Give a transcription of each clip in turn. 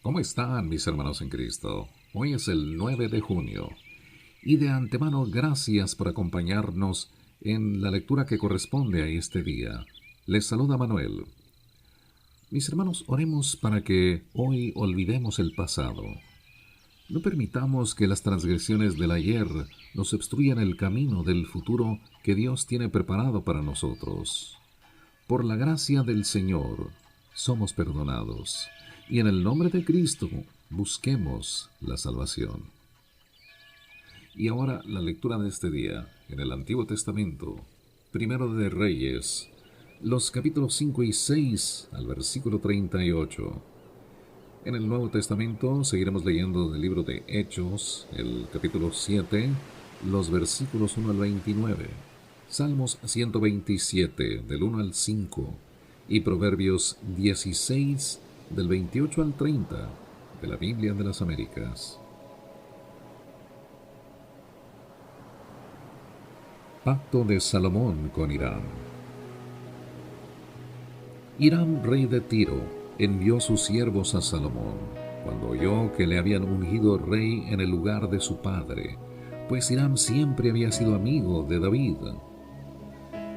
¿Cómo están mis hermanos en Cristo? Hoy es el 9 de junio y de antemano gracias por acompañarnos en la lectura que corresponde a este día. Les saluda Manuel. Mis hermanos, oremos para que hoy olvidemos el pasado. No permitamos que las transgresiones del ayer nos obstruyan el camino del futuro que Dios tiene preparado para nosotros. Por la gracia del Señor, somos perdonados, y en el nombre de Cristo busquemos la salvación. Y ahora la lectura de este día, en el Antiguo Testamento, Primero de Reyes, los capítulos 5 y 6 al versículo 38. En el Nuevo Testamento seguiremos leyendo del libro de Hechos, el capítulo 7, los versículos 1 al 29. Salmos 127, del 1 al 5, y Proverbios 16, del 28 al 30, de la Biblia de las Américas. Pacto de Salomón con Hiram. Hiram, rey de Tiro, envió sus siervos a Salomón, cuando oyó que le habían ungido rey en el lugar de su padre, pues Hiram siempre había sido amigo de David.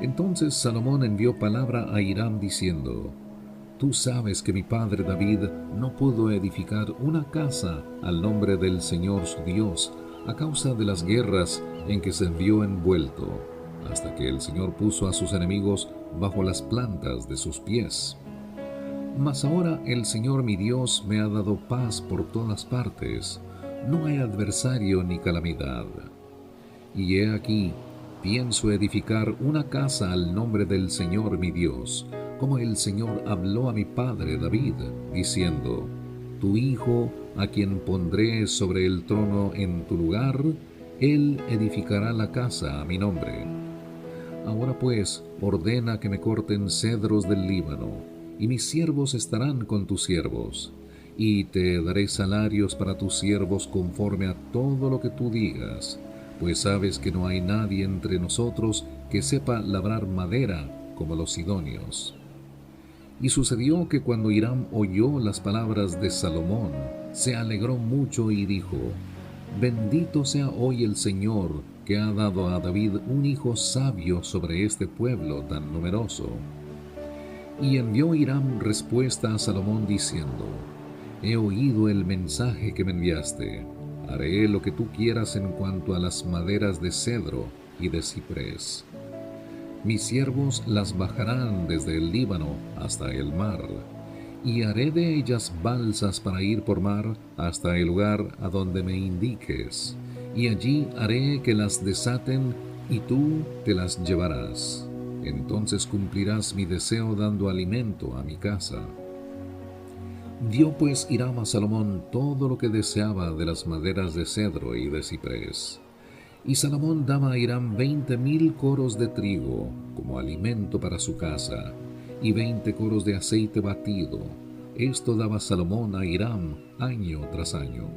Entonces Salomón envió palabra a Hiram diciendo: Tú sabes que mi padre David no pudo edificar una casa al nombre del Señor su Dios a causa de las guerras en que se vio envuelto, hasta que el Señor puso a sus enemigos bajo las plantas de sus pies. Mas ahora el Señor mi Dios me ha dado paz por todas partes, no hay adversario ni calamidad. Y he aquí, pienso edificar una casa al nombre del Señor mi Dios, como el Señor habló a mi padre David, diciendo: Tu hijo, a quien pondré sobre el trono en tu lugar, él edificará la casa a mi nombre. Ahora pues, ordena que me corten cedros del Líbano, y mis siervos estarán con tus siervos, y te daré salarios para tus siervos conforme a todo lo que tú digas, pues sabes que no hay nadie entre nosotros que sepa labrar madera como los sidonios. Y sucedió que cuando Hiram oyó las palabras de Salomón, se alegró mucho y dijo: Bendito sea hoy el Señor, que ha dado a David un hijo sabio sobre este pueblo tan numeroso. Y envió Hiram respuesta a Salomón diciendo: He oído el mensaje que me enviaste. Haré lo que tú quieras en cuanto a las maderas de cedro y de ciprés. Mis siervos las bajarán desde el Líbano hasta el mar, y haré de ellas balsas para ir por mar hasta el lugar a donde me indiques, y allí haré que las desaten, y tú te las llevarás. Entonces cumplirás mi deseo dando alimento a mi casa. Dio pues Hiram a Salomón todo lo que deseaba de las maderas de cedro y de ciprés. Y Salomón daba a Hiram 20,000 coros de trigo como alimento para su casa, y 20 coros de aceite batido. Esto daba Salomón a Hiram año tras año.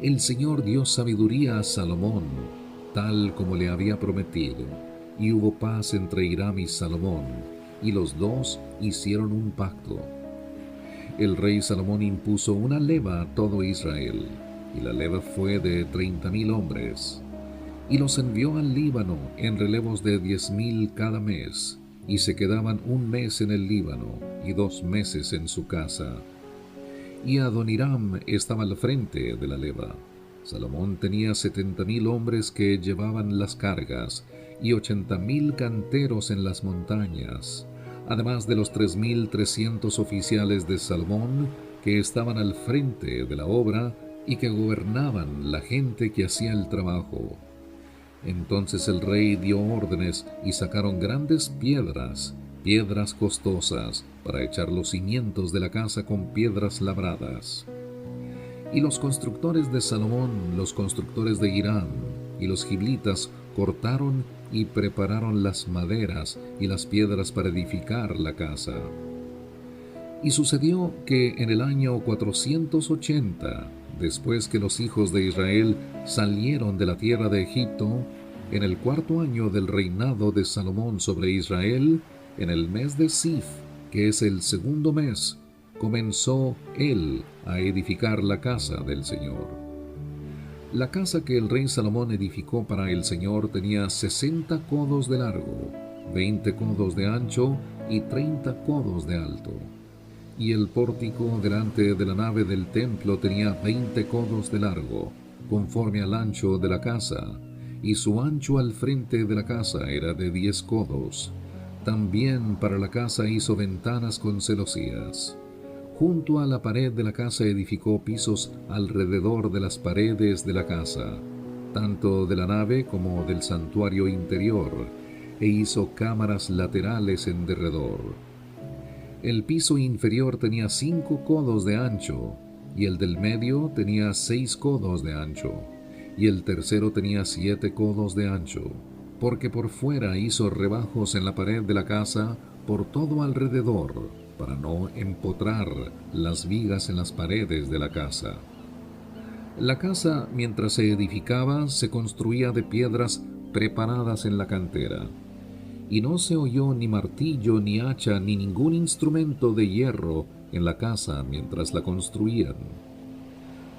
El Señor dio sabiduría a Salomón, tal como le había prometido, y hubo paz entre Hiram y Salomón, y los dos hicieron un pacto. El rey Salomón impuso una leva a todo Israel, y la leva fue de 30,000 hombres, y los envió al Líbano en relevos de 10,000 cada mes, y se quedaban un mes en el Líbano y 2 meses en su casa. Y Adoniram estaba al frente de la leva. Salomón tenía 70,000 hombres que llevaban las cargas, y 80,000 canteros en las montañas, además de los 3,300 oficiales de Salomón que estaban al frente de la obra y que gobernaban la gente que hacía el trabajo. Entonces el rey dio órdenes y sacaron grandes piedras costosas, para echar los cimientos de la casa con piedras labradas. Y los constructores de Salomón, los constructores de Hiram y los giblitas cortaron y prepararon las maderas y las piedras para edificar la casa. Y sucedió que en el año 480, después que los hijos de Israel salieron de la tierra de Egipto, en el 4.º año del reinado de Salomón sobre Israel, en el mes de Sif, que es el 2.º mes, comenzó él a edificar la casa del Señor. La casa que el rey Salomón edificó para el Señor tenía 60 codos de largo, 20 codos de ancho y 30 codos de alto. Y el pórtico delante de la nave del templo tenía 20 codos de largo, conforme al ancho de la casa, y su ancho al frente de la casa era de 10 codos. También para la casa hizo ventanas con celosías. Junto a la pared de la casa edificó pisos alrededor de las paredes de la casa, tanto de la nave como del santuario interior, e hizo cámaras laterales en derredor. El piso inferior tenía 5 codos de ancho, y el del medio tenía 6 codos de ancho, y el tercero tenía 7 codos de ancho, porque por fuera hizo rebajos en la pared de la casa por todo alrededor, para no empotrar las vigas en las paredes de la casa. La casa, mientras se edificaba, se construía de piedras preparadas en la cantera, y no se oyó ni martillo, ni hacha, ni ningún instrumento de hierro en la casa mientras la construían.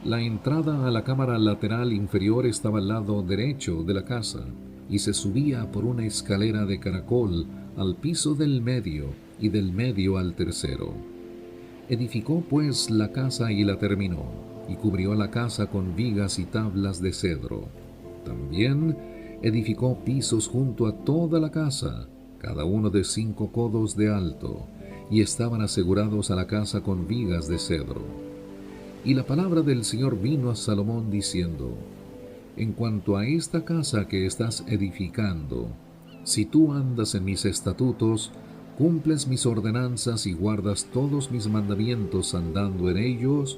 La entrada a la cámara lateral inferior estaba al lado derecho de la casa, y se subía por una escalera de caracol al piso del medio, y del medio al tercero. Edificó pues la casa y la terminó, y cubrió la casa con vigas y tablas de cedro. También edificó pisos junto a toda la casa, cada uno de 5 codos de alto, y estaban asegurados a la casa con vigas de cedro. Y la palabra del Señor vino a Salomón diciendo: en cuanto a esta casa que estás edificando, si tú andas en mis estatutos, cumples mis ordenanzas y guardas todos mis mandamientos andando en ellos,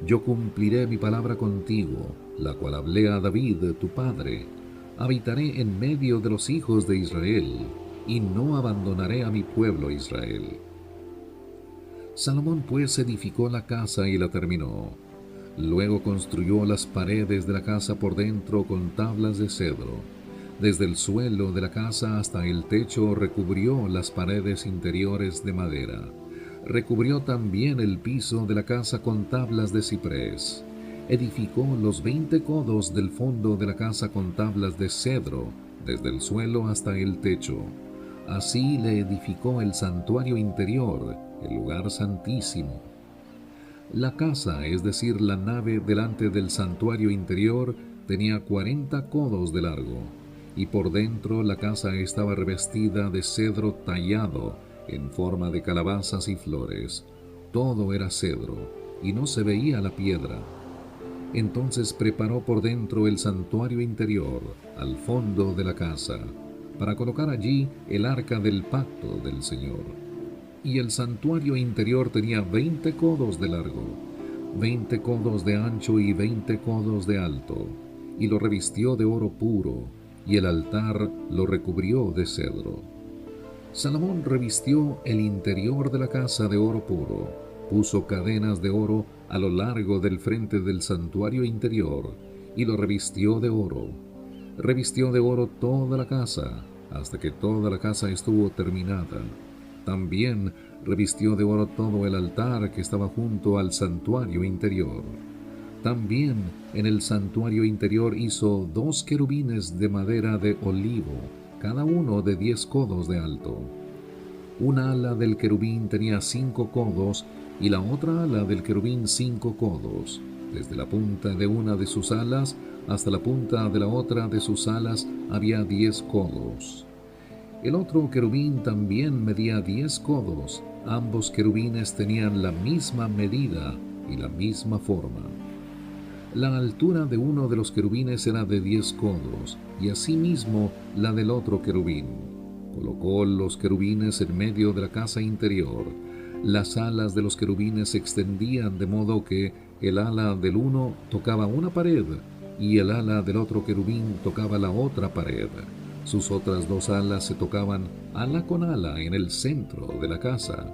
yo cumpliré mi palabra contigo, la cual hablé a David, tu padre. Habitaré en medio de los hijos de Israel, y no abandonaré a mi pueblo Israel. Salomón pues edificó la casa y la terminó. Luego construyó las paredes de la casa por dentro con tablas de cedro. Desde el suelo de la casa hasta el techo recubrió las paredes interiores de madera. Recubrió también el piso de la casa con tablas de ciprés. Edificó los 20 codos del fondo de la casa con tablas de cedro, desde el suelo hasta el techo. Así le edificó el santuario interior, el lugar santísimo. La casa, es decir, la nave delante del santuario interior, tenía 40 codos de largo, y por dentro la casa estaba revestida de cedro tallado en forma de calabazas y flores. Todo era cedro, y no se veía la piedra. Entonces preparó por dentro el santuario interior, al fondo de la casa, para colocar allí el arca del pacto del Señor. Y el santuario interior tenía 20 codos de largo, 20 codos de ancho y 20 codos de alto, y lo revistió de oro puro, y el altar lo recubrió de cedro. Salomón revistió el interior de la casa de oro puro, puso cadenas de oro a lo largo del frente del santuario interior, y lo revistió de oro. Revistió de oro toda la casa, hasta que toda la casa estuvo terminada. También revistió de oro todo el altar que estaba junto al santuario interior. También en el santuario interior hizo 2 querubines de madera de olivo, cada uno de 10 codos de alto. Una ala del querubín tenía 5 codos y la otra ala del querubín 5 codos. Desde la punta de una de sus alas hasta la punta de la otra de sus alas había 10 codos. El otro querubín también medía 10 codos. Ambos querubines tenían la misma medida y la misma forma. La altura de uno de los querubines era de 10 codos, y asimismo la del otro querubín. Colocó los querubines en medio de la casa interior. Las alas de los querubines se extendían de modo que el ala del uno tocaba una pared, y el ala del otro querubín tocaba la otra pared. Sus otras 2 alas se tocaban ala con ala en el centro de la casa.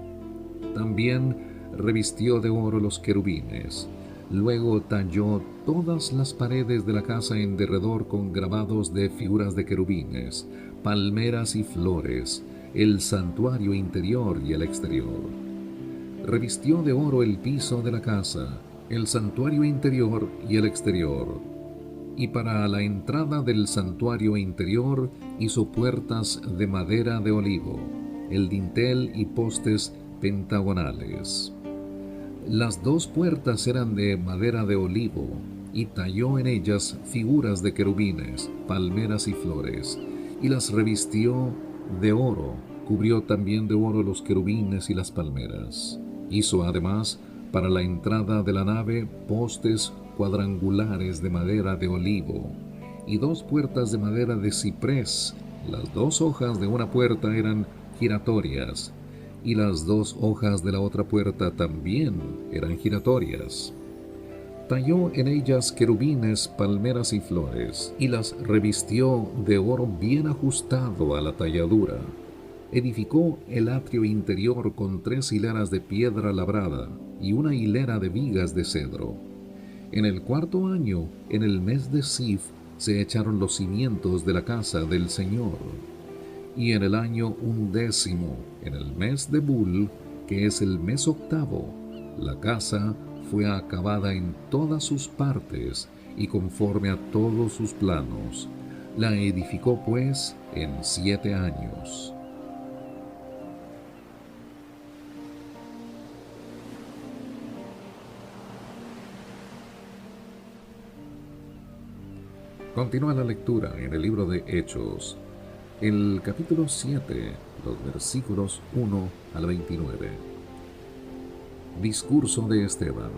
También revistió de oro los querubines. Luego talló todas las paredes de la casa en derredor con grabados de figuras de querubines, palmeras y flores, el santuario interior y el exterior. Revistió de oro el piso de la casa, el santuario interior y el exterior. Y para la entrada del santuario interior hizo puertas de madera de olivo, el dintel y postes pentagonales. Las dos puertas eran de madera de olivo, y talló en ellas figuras de querubines, palmeras y flores, y las revistió de oro, cubrió también de oro los querubines y las palmeras. Hizo además para la entrada de la nave postes cuadrangulares de madera de olivo, y dos puertas de madera de ciprés. Las dos hojas de una puerta eran giratorias, y las dos hojas de la otra puerta también eran giratorias. Talló en ellas querubines, palmeras y flores, y las revistió de oro bien ajustado a la talladura. Edificó el atrio interior con 3 hileras de piedra labrada y una hilera de vigas de cedro. En el 4.º año, en el mes de Sif, se echaron los cimientos de la casa del Señor. Y en el año 11, en el mes de Bul, que es el mes 8, la casa fue acabada en todas sus partes y conforme a todos sus planos. La edificó pues en 7 años. Continúa la lectura en el libro de Hechos, el capítulo 7, los versículos 1 al 29. Discurso de Esteban.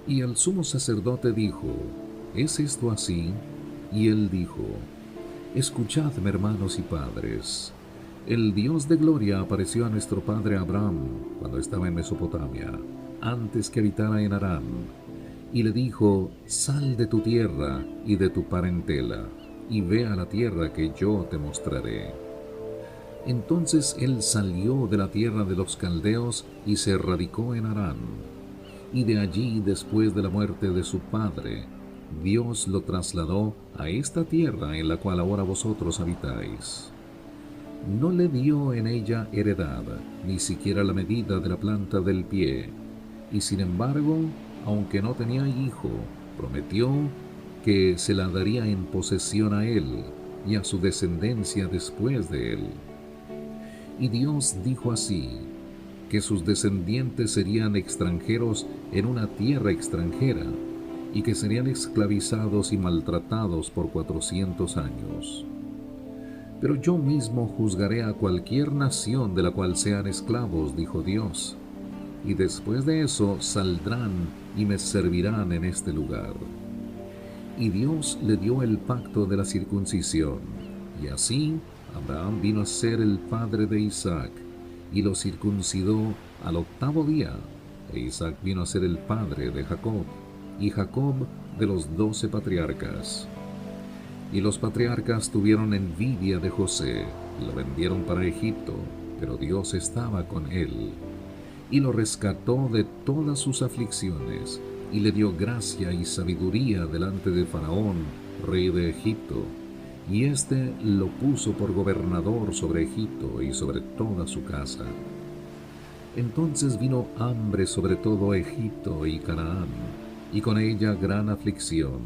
Y el sumo sacerdote dijo: ¿Es esto así? Y él dijo: Escuchadme, hermanos y padres. El Dios de gloria apareció a nuestro padre Abraham cuando estaba en Mesopotamia, antes que habitara en Harán, y le dijo: Sal de tu tierra y de tu parentela, y ve a la tierra que yo te mostraré. Entonces él salió de la tierra de los caldeos y se radicó en Harán. Y de allí, después de la muerte de su padre, Dios lo trasladó a esta tierra en la cual ahora vosotros habitáis. No le dio en ella heredad, ni siquiera la medida de la planta del pie, y sin embargo, aunque no tenía hijo, prometió que se la daría en posesión a él y a su descendencia después de él. Y Dios dijo así, que sus descendientes serían extranjeros en una tierra extranjera, y que serían esclavizados y maltratados por 400 años. Pero yo mismo juzgaré a cualquier nación de la cual sean esclavos, dijo Dios, y después de eso saldrán y me servirán en este lugar. Y Dios le dio el pacto de la circuncisión, y así Abraham vino a ser el padre de Isaac, y lo circuncidó al 8.º día, e Isaac vino a ser el padre de Jacob, y Jacob de los 12 patriarcas. Y los patriarcas tuvieron envidia de José, y lo vendieron para Egipto, pero Dios estaba con él, y lo rescató de todas sus aflicciones, y le dio gracia y sabiduría delante de Faraón, rey de Egipto, y éste lo puso por gobernador sobre Egipto y sobre toda su casa. Entonces vino hambre sobre todo Egipto y Canaán, y con ella gran aflicción,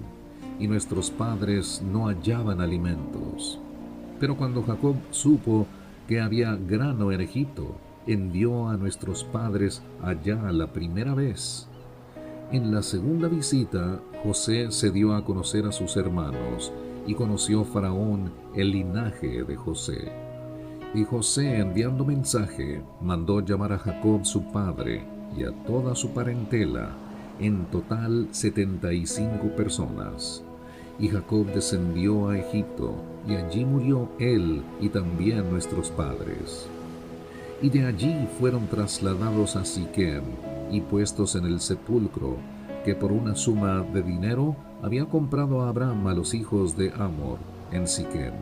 y nuestros padres no hallaban alimentos. Pero cuando Jacob supo que había grano en Egipto, envió a nuestros padres allá la primera vez. En la segunda visita, José se dio a conocer a sus hermanos, y conoció Faraón el linaje de José. Y José, enviando mensaje, mandó llamar a Jacob su padre y a toda su parentela, en total 75 personas. Y Jacob descendió a Egipto, y allí murió él y también nuestros padres. Y de allí fueron trasladados a Siquem y puestos en el sepulcro que por una suma de dinero había comprado a Abraham a los hijos de Hamor en Siquem.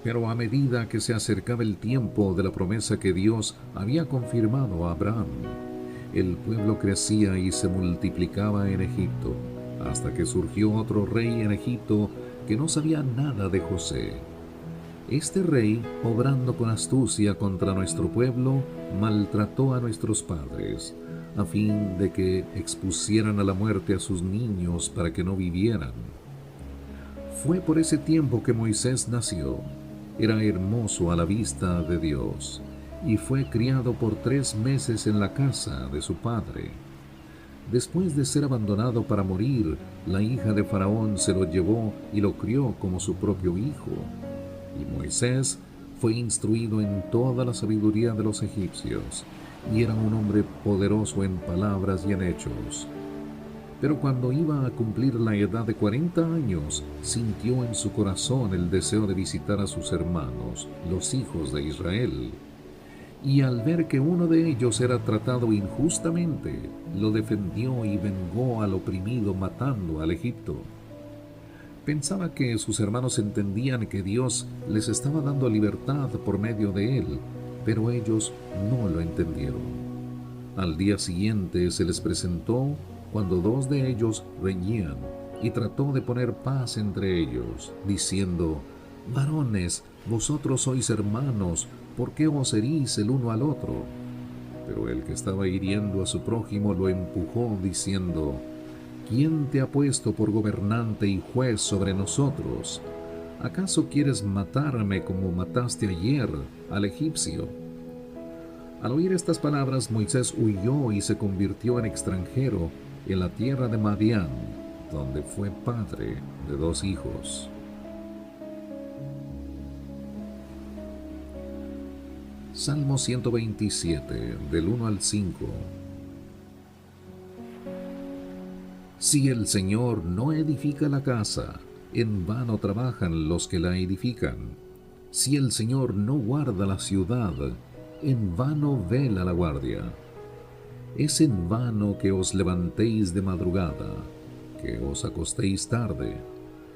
Pero a medida que se acercaba el tiempo de la promesa que Dios había confirmado a Abraham, el pueblo crecía y se multiplicaba en Egipto, hasta que surgió otro rey en Egipto que no sabía nada de José. Este rey, obrando con astucia contra nuestro pueblo, maltrató a nuestros padres, a fin de que expusieran a la muerte a sus niños para que no vivieran. Fue por ese tiempo que Moisés nació. Era hermoso a la vista de Dios, y fue criado por 3 meses en la casa de su padre. Después de ser abandonado para morir, la hija de Faraón se lo llevó y lo crió como su propio hijo. Y Moisés fue instruido en toda la sabiduría de los egipcios, y era un hombre poderoso en palabras y en hechos. Pero cuando iba a cumplir la edad de 40 años, sintió en su corazón el deseo de visitar a sus hermanos, los hijos de Israel. Y al ver que uno de ellos era tratado injustamente, lo defendió y vengó al oprimido matando al Egipto. Pensaba que sus hermanos entendían que Dios les estaba dando libertad por medio de él, pero ellos no lo entendieron. Al día siguiente se les presentó cuando 2 de ellos reñían y trató de poner paz entre ellos, diciendo: «Varones, vosotros sois hermanos, ¿por qué os herís el uno al otro?». Pero el que estaba hiriendo a su prójimo lo empujó, diciendo: «¿Quién te ha puesto por gobernante y juez sobre nosotros? ¿Acaso quieres matarme como mataste ayer al egipcio?». Al oír estas palabras, Moisés huyó y se convirtió en extranjero en la tierra de Madián, donde fue padre de 2 hijos. Salmo 127, del 1 al 5. Si el Señor no edifica la casa, en vano trabajan los que la edifican. Si el Señor no guarda la ciudad, en vano vela la guardia. Es en vano que os levantéis de madrugada, que os acostéis tarde,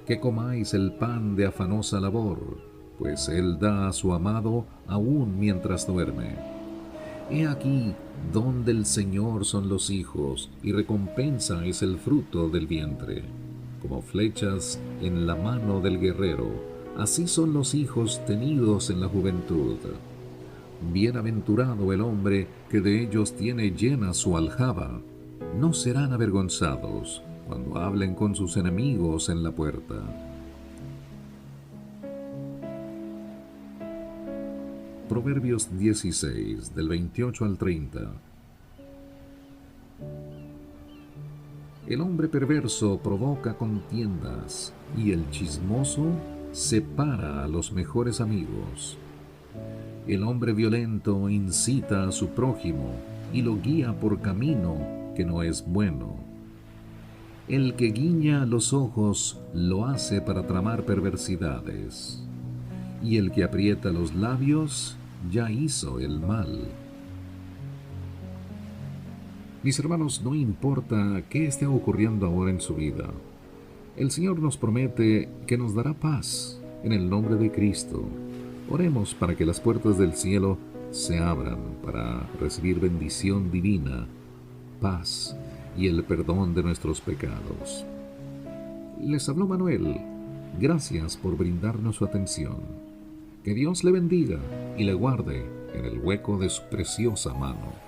que comáis el pan de afanosa labor, pues Él da a su amado aún mientras duerme. He aquí, don del Señor son los hijos, y recompensa es el fruto del vientre. Como flechas en la mano del guerrero, así son los hijos tenidos en la juventud. Bienaventurado el hombre que de ellos tiene llena su aljaba. No serán avergonzados cuando hablen con sus enemigos en la puerta. Proverbios 16, del 28 al 30. El hombre perverso provoca contiendas, y el chismoso separa a los mejores amigos. El hombre violento incita a su prójimo y lo guía por camino que no es bueno. El que guiña los ojos lo hace para tramar perversidades, y el que aprieta los labios ya hizo el mal. Mis hermanos, no importa qué esté ocurriendo ahora en su vida, el Señor nos promete que nos dará paz en el nombre de Cristo. Oremos para que las puertas del cielo se abran para recibir bendición divina, paz y el perdón de nuestros pecados. Les habló Manuel. Gracias por brindarnos su atención. Que Dios le bendiga y le guarde en el hueco de su preciosa mano.